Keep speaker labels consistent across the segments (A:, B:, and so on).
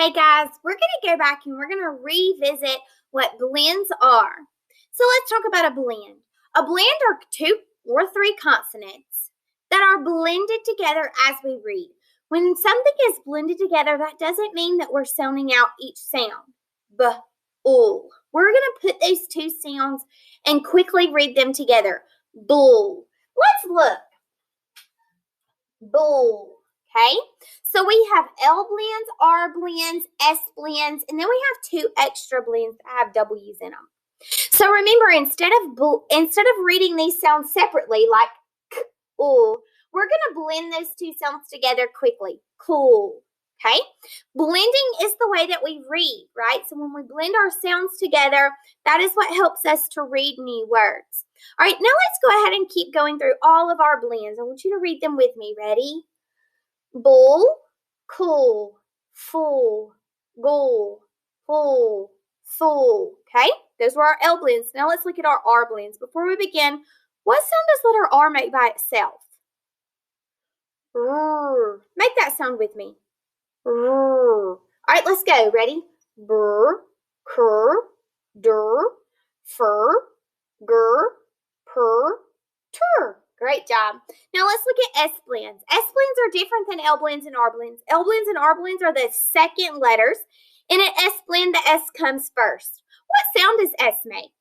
A: Hey guys, we're going to go back and we're going to revisit what blends are. So let's talk about a blend. A blend are 2 or 3 consonants that are blended together as we read. When something is blended together, that doesn't mean that we're sounding out each sound. B-ul. We're going to put those 2 sounds and quickly read them together. Bull. Let's look. Bull. Okay, so we have L blends, R blends, S blends, and then we have 2 extra blends that have W's in them. So remember, instead of reading these sounds separately, like k, ul, we're going to blend those 2 sounds together quickly. Cool. Okay, blending is the way that we read, right? So when we blend our sounds together, that is what helps us to read new words. All right, now let's go ahead and keep going through all of our blends. I want you to read them with me. Ready? Bull, cool, full, goal, full, full. Okay, those were our L blends. Now let's look at our R blends. Before we begin, what sound does letter R make by itself? Rrr. Make that sound with me. Rrr. All right, let's go. Ready? Brr, cur, dur, fur, gur, purr, tur. Great job. Now let's look at S blends. S blends are different than L blends and R blends. L blends and R blends are the second letters. In an S blend, the S comes first. What sound does S make?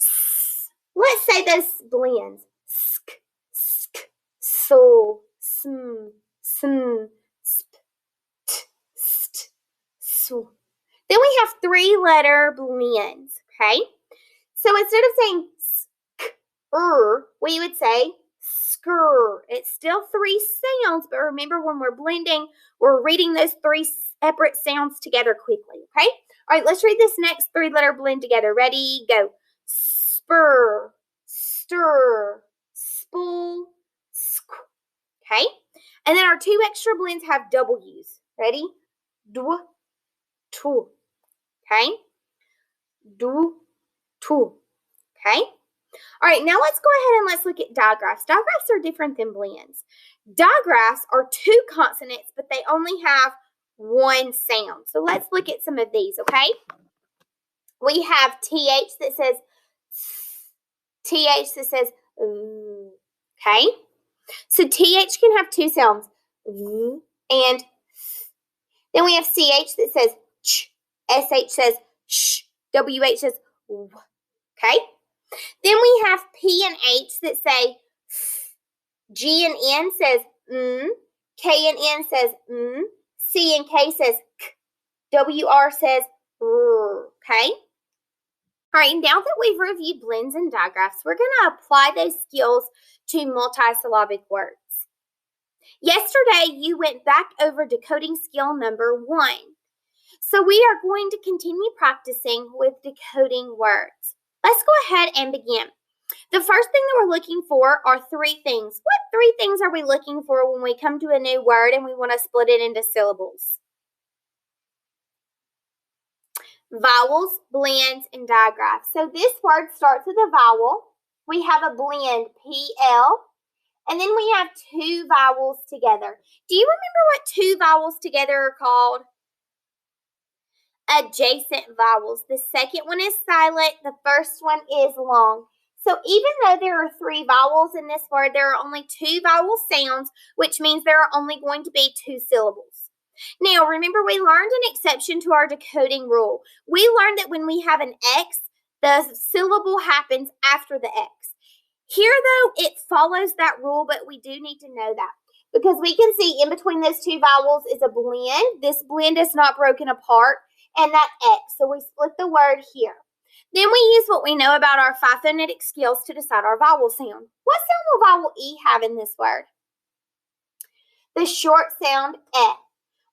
A: S. Let's say those blends. Sk, sk, so, sm, sm, sp, t, st, so. Then we have 3-letter blends, okay? So instead of saying we would say skur. It's still 3 sounds, but remember when we're blending, we're reading those 3 separate sounds together quickly, okay? All right, let's read this next 3-letter blend together. Ready? Go. Spur, stir, spool, sk. Okay? And then our 2 extra blends have W's. Ready? Du, tu. Okay? Du, tu. Okay? All right, now let's go ahead and let's look at digraphs. Digraphs are different than blends. Digraphs are 2 consonants, but they only have 1 sound. So let's look at some of these, okay? We have TH that says TH that says okay? So TH can have 2 sounds, and then we have CH that says ch, SH says sh, WH says w, okay? Then we have P and H that say f. G and N says K and N says C and K says k. WR says r. Okay? All right, now that we've reviewed blends and digraphs, we're going to apply those skills to multisyllabic words. Yesterday, you went back over decoding skill number 1. So we are going to continue practicing with decoding words. Let's go ahead and begin. The first thing that we're looking for are 3 things. What 3 things are we looking for when we come to a new word and we want to split it into syllables? Vowels, blends, and digraphs. So this word starts with a vowel. We have a blend, PL, and then we have 2 vowels together. Do you remember what 2 vowels together are called? Adjacent vowels. The second one is silent. The first one is long. So even though there are 3 vowels in this word, there are only 2 vowel sounds, which means there are only going to be 2 syllables. Now, remember, we learned an exception to our decoding rule. We learned that when we have an X, the syllable happens after the X. Here, though, it follows that rule, but we do need to know that because we can see in between those 2 vowels is a blend. This blend is not broken apart. And that X. So we split the word here. Then we use what we know about our 5 phonetic skills to decide our vowel sound. What sound will vowel E have in this word? The short sound E.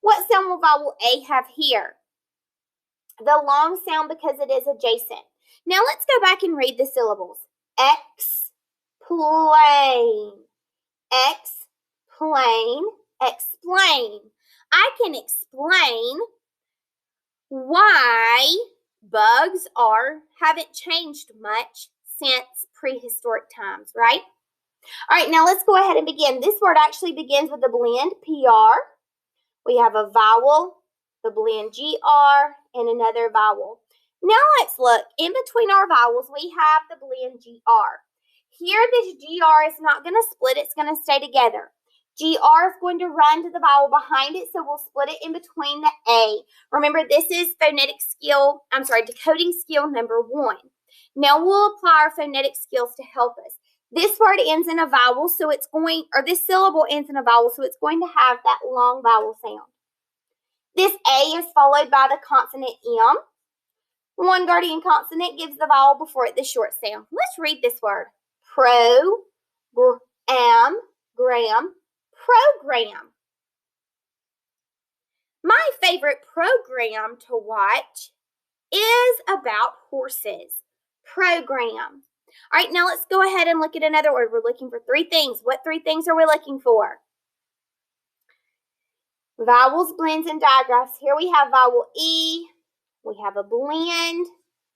A: What sound will vowel A have here? The long sound because it is adjacent. Now let's go back and read the syllables. Explain. Explain. Explain. I can explain why bugs haven't changed much since prehistoric times, right? All right, now let's go ahead and begin. This word actually begins with a blend, PR. We have a vowel, the blend GR, and another vowel. Now let's look. In between our vowels, we have the blend GR. Here, this GR is not going to split. It's going to stay together. GR is going to run to the vowel behind it, so we'll split it in between the A. Remember, this is decoding skill number 1. Now we'll apply our phonetic skills to help us. This word ends in a vowel, so it's going, or this syllable ends in a vowel, so it's going to have that long vowel sound. This A is followed by the consonant M. One guardian consonant gives the vowel before it the short sound. Let's read this word. Program. My favorite program to watch is about horses. Program. All right, now let's go ahead and look at another word. We're looking for 3 things. What 3 things are we looking for? Vowels, blends, and digraphs. Here we have vowel E. We have a blend.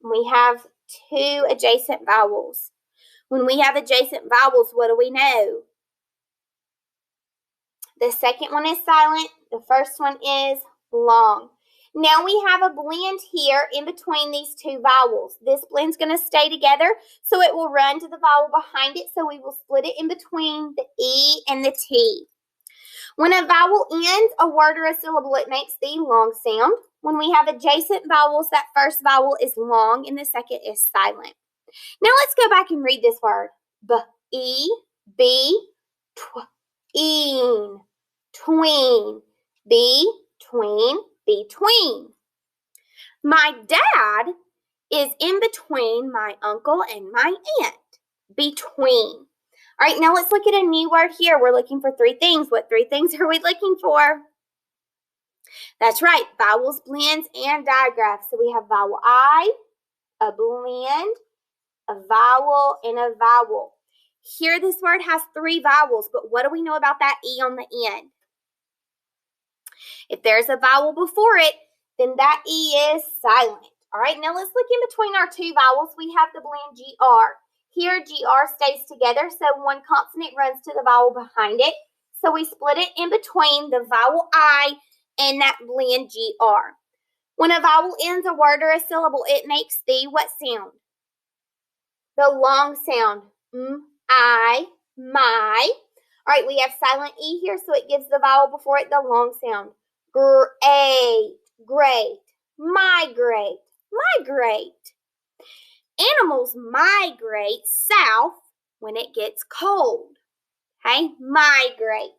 A: We have 2 adjacent vowels. When we have adjacent vowels, what do we know? The second one is silent. The first one is long. Now we have a blend here in between these 2 vowels. This blend's going to stay together, so it will run to the vowel behind it, so we will split it in between the E and the T. When a vowel ends a word or a syllable, it makes the long sound. When we have adjacent vowels, that first vowel is long and the second is silent. Now let's go back and read this word. Between. My dad is in between my uncle and my aunt. Between. All right, now let's look at a new word here. We're looking for 3 things. What 3 things are we looking for? That's right, vowels, blends, and digraphs. So we have vowel I, a blend, a vowel, and a vowel. Here this word has 3 vowels, but what do we know about that E on the end? If there's a vowel before it, then that E is silent. All right, now let's look in between our 2 vowels. We have the blend GR. Here, GR stays together, so one consonant runs to the vowel behind it. So we split it in between the vowel I and that blend GR. When a vowel ends a word or a syllable, it makes the what sound? The long sound. I, my. All right, we have silent E here, so it gives the vowel before it the long sound. Great. Migrate. Animals migrate south when it gets cold. Okay, migrate.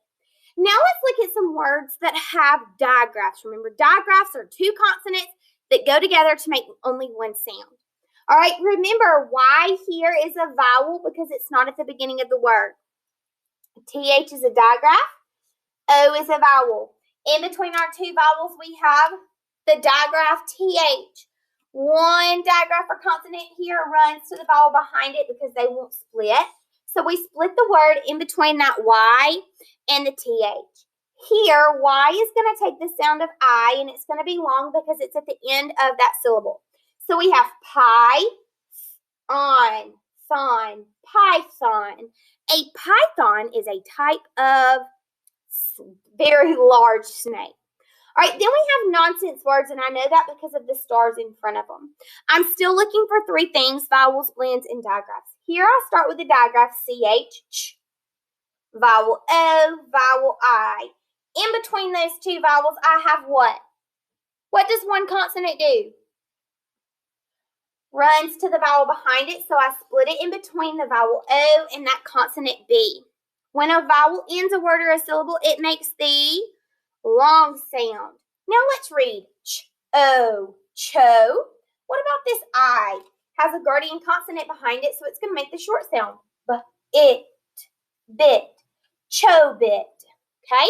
A: Now let's look at some words that have digraphs. Remember, digraphs are 2 consonants that go together to make only one sound. All right, remember Y here is a vowel because it's not at the beginning of the word. TH is a digraph. O is a vowel. In between our 2 vowels, we have the digraph TH. One digraph or consonant here runs to the vowel behind it because they won't split. So we split the word in between that Y and the TH. Here, Y is going to take the sound of I, and it's going to be long because it's at the end of that syllable. So we have python. A python is a type of very large snake. All right, then we have nonsense words, and I know that because of the stars in front of them. I'm still looking for 3 things, vowels, blends, and digraphs. Here I start with the digraph CH, ch, vowel O, vowel I. In between those 2 vowels, I have what? What does one consonant do? Runs to the vowel behind it, so I split it in between the vowel O and that consonant B. When a vowel ends a word or a syllable, it makes the long sound. Now let's read ch-o, cho. What about this I? Has a guardian consonant behind it, so it's going to make the short sound. B-it, bit, cho-bit. Okay?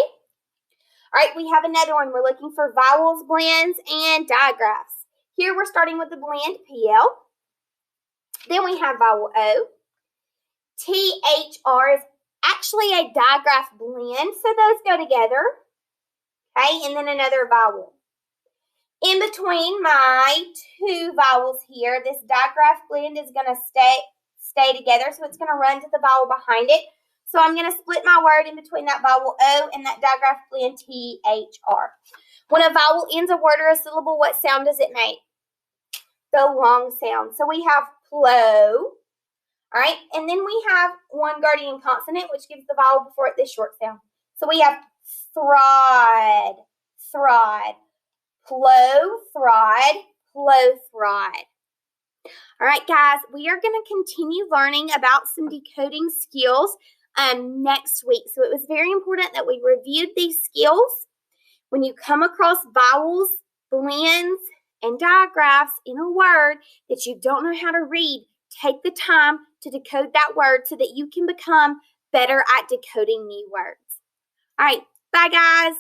A: All right, we have another one. We're looking for vowels, blends, and digraphs. Here we're starting with the blend, PL. Then we have vowel O. THR is actually a digraph blend, so those go together. Okay, and then another vowel. In between my 2 vowels here, this digraph blend is going to stay together, so it's going to run to the vowel behind it. So I'm going to split my word in between that vowel O and that digraph blend THR. When a vowel ends a word or a syllable, what sound does it make? The long sound. So we have plow. All right, and then we have one guardian consonant, which gives the vowel before it this short sound. So we have throd, throd, plow, throd, plow, throd. All right, guys, we are going to continue learning about some decoding skills next week. So it was very important that we reviewed these skills. When you come across vowels, blends, and digraphs in a word that you don't know how to read, take the time to decode that word so that you can become better at decoding new words. All right, bye, guys.